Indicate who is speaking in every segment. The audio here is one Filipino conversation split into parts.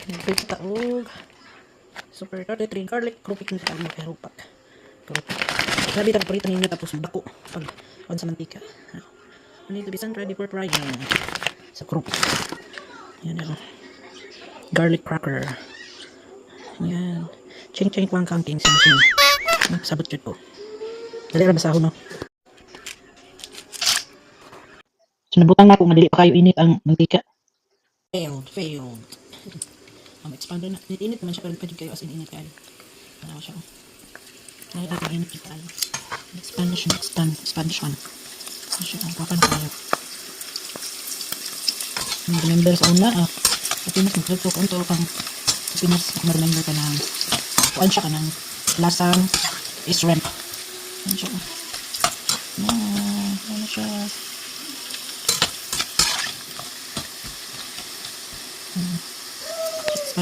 Speaker 1: Nagpit taog. Super 33 garlic. Krupik na tayo magkarupak. Krupik. Sabi tayo paritan ninyo tapos bako. Pag on sa mantika. We need to be ready for frying. Sa krupik. Yan na. Garlic cracker. Yan. Ching-ching kwang kangking sa machine. Sabot yun po. Dali rin basahon no. Sinabutang na po, madali pa kayo init ang mantika. Failed. Expander na. Init naman siya, pero pwede kayo as in init kayo. Ano siya, dahil dapat init kita tayo. Expand na siya, expand siya. Ano siya, papa na kayo. Remember sa una, Pinas, magluto ko ito kang Pinas, remember ka ng kuhaan siya ka ng lasang shrimp. Ano siya, ano siya.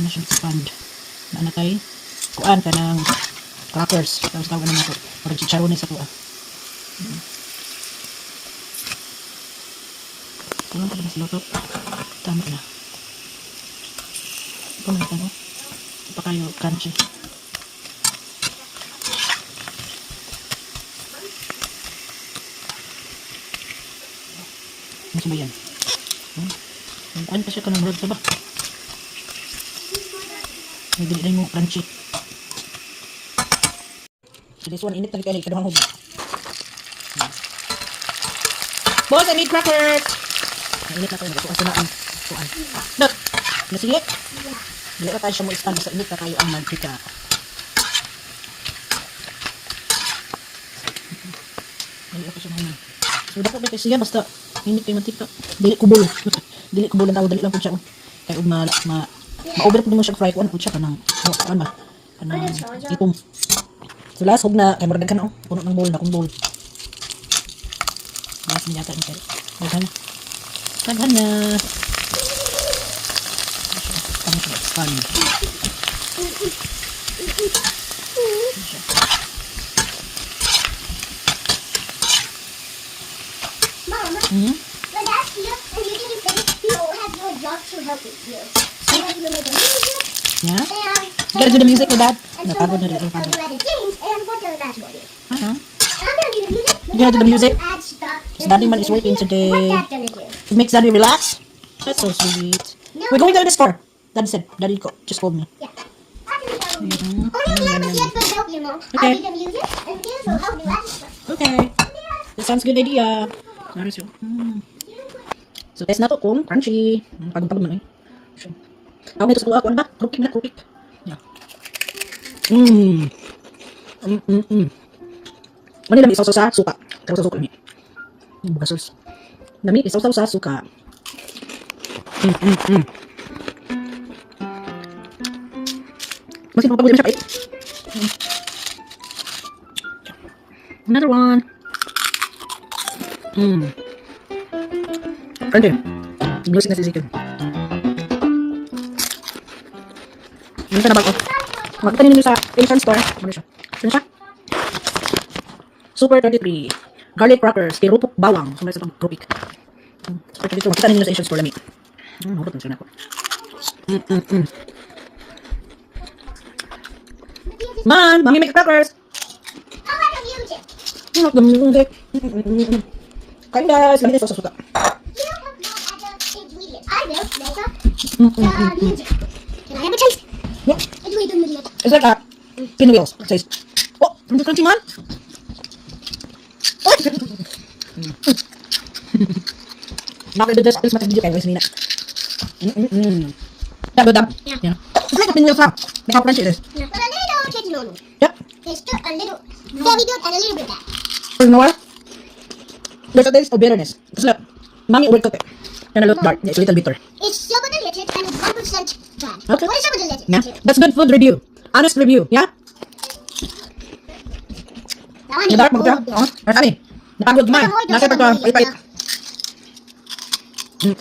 Speaker 1: Expand na natay kuan ka ng crackers tapos tawag naman ito parang chicharones sa tuwa ito lang pala siluto tama na ito na ito pa kayo crunchy ano ba yan ano pa siya ka ng rod sa ba may dili mo crunchy. So this one, init na kayo. Kadamang hug. Boss, I need crackers! Init na kayo. Nagatuan ko na ang tuan. Look! Nasili? Dili na tayo siya mo expand. Basta init na kayo ang mantika. Dili ako siya naman. So dapat ba kayo siya? Basta init kayo mantika. Dili kubul. Dili kubul ang tawag. Dili lang po siya. Kaya ma-over po mo siya fry ko. Ano po siya? Kanang itong. So last hug na. Kaya maragdag ka na. Puno ng bowl na. Kung bowl. Last na yata. Daghan na. Daghan na. Ano siya? Expand.
Speaker 2: Mama, when that's here and you didn't finish, you don't have your job to help with you. So you make a music.
Speaker 1: Yeah?
Speaker 2: And
Speaker 1: You gotta do the music with that.
Speaker 2: and
Speaker 1: Napagod na rin.
Speaker 2: so you added James and what the basketball is.
Speaker 1: Uh-huh.
Speaker 2: I'm gonna do the music.
Speaker 1: You gonna do the music?
Speaker 2: Add stuff.
Speaker 1: So Daddy man is working today.
Speaker 2: What's that gonna do?
Speaker 1: It makes Daddy relax. That's so sweet. We're going to the store. Daddy said. Daddy just called me.
Speaker 2: Yeah. Oh, no, yeah, but yes, will help you know.
Speaker 1: Okay.
Speaker 2: I'll do the music and this will help you add stuff.
Speaker 1: Okay. That sounds good idea. Naris yun. So test na to kung crunchy. Pagod man eh. Ako nito sa kuha ko. Ano ba? Krupik na krupik. Yeah. Ano lang isaw sa suka. Isaw sa suka ni. Bugasos. Dami isaw sa suka. Masih pagod na siya. Another one. Crunchy. Blues na sisikin. Ano siya na bago? Makita ninyo sa Asian store. Ano siya? Ano siya? Super 33. Garlic crackers. Kirupok bawang. Sumali sa itong krupik. Super 32. Makita ninyo sa Asian store lami. Mahulot na siya na ako. Man, Mommy make crackers.
Speaker 2: I'll add the music.
Speaker 1: Ano the music? Kain guys. Lamit sa suka.
Speaker 2: You don't have to add the ingredients. I will make the music. Can I have a taste?
Speaker 1: Yeah.
Speaker 2: I do the music.
Speaker 1: It's like pinwheels. It says, oh, from the crunchy man. Oh. Nakakita this much video kayo guys nina. That good.
Speaker 2: Yeah.
Speaker 1: It's like a pinwheels ha. Like how crunchy it is.
Speaker 2: Yeah. But a little kids know.
Speaker 1: Yep.
Speaker 2: There's just a little very good and a little bit bad.
Speaker 1: You know what? There's a taste of bitterness. It's like, mommy will cook it. And a little dark. It's a little bitter.
Speaker 2: It's silver deleted and it's 1% bad.
Speaker 1: Okay.
Speaker 2: What is silver deleted?
Speaker 1: Yeah. That's good food review. Honest review. Yeah?
Speaker 2: That one
Speaker 1: The
Speaker 2: is
Speaker 1: dark magka.
Speaker 2: gold.
Speaker 1: Oh, marami. Napagod man. Nasa pa ito. Pait-pait.
Speaker 2: I'm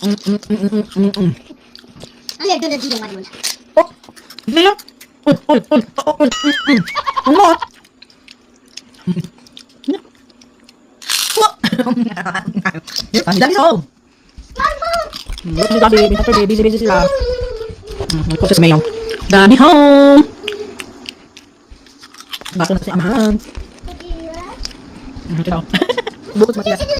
Speaker 2: gonna do the video one.
Speaker 1: Oh. Hindi yan. Uy. Ano mo? Ang dami sa home. Look ni Gabi. Busy sila. Nagkoses mayo. Dami home! Bakit na si amahan? Ito. Bukod matigas.